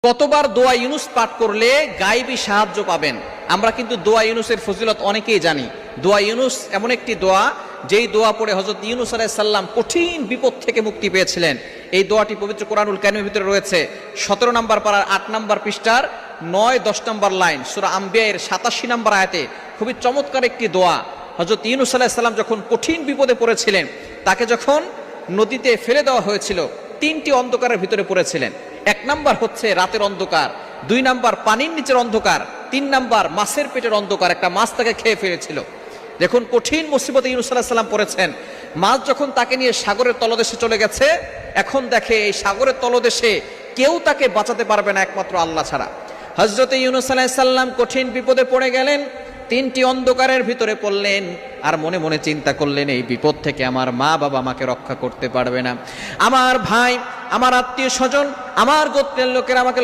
কতবার দোয়া ইউনুস পাঠ করলে গায়েবী সাহায্য পাবেন? আমরা কিন্তু দোয়া ইউনুসের ফজিলত অনেকেই জানি। দোয়া ইউনুস এমন একটি দোয়া, যেই দোয়া পড়ে হযরত ইউনুস আলাইহিস সালাম কঠিন বিপদ থেকে মুক্তি পেয়েছিলেন। এই দোয়াটি পবিত্র কোরআনুল কারীমের ভিতরে রয়েছে। 17 নম্বর পারার 8 নম্বর পৃষ্ঠার 9-10 নম্বর লাইন, সূরা আম্বিয়ার 87 নম্বর আয়াতে খুবই চমৎকার একটি দোয়া। হযরত ইউনুস আলাইহিস সালাম যখন কঠিন বিপদে পড়েছিলেন, তাকে যখন নদীতে ফেলে দেওয়া হয়েছিল, 3টি অন্ধকারের ভিতরে পড়েছিলেন। 1 নাম্বার হচ্ছে রাতের অন্ধকার, 2 নাম্বার পানির নিচের অন্ধকার, 3 নাম্বার মাছের পেটের অন্ধকার। একটা মাছ তাকে খেয়ে ফেলেছিল। দেখুন কঠিন মুসিবতে ইউনুস আলাইহিস সালাম পড়েছেন। মাছ যখন তাকে নিয়ে সাগরের তলদেশে চলে গেছে, এখন দেখে এই সাগরের তলদেশে কেউ তাকে বাঁচাতে পারবে না একমাত্র আল্লাহ ছাড়া। হযরত ইউনুস আলাইহিস সালাম কঠিন বিপদে পড়ে গেলেন, 3টি অন্ধকারের ভিতরে পড়লেন, আর মনে মনে চিন্তা করলেন এই বিপদ থেকে আমার মা বাবা আমাকে রক্ষা করতে পারবে না, আমার ভাই, আমার আত্মীয় স্বজন, আমার গোত্রের লোকেরা আমাকে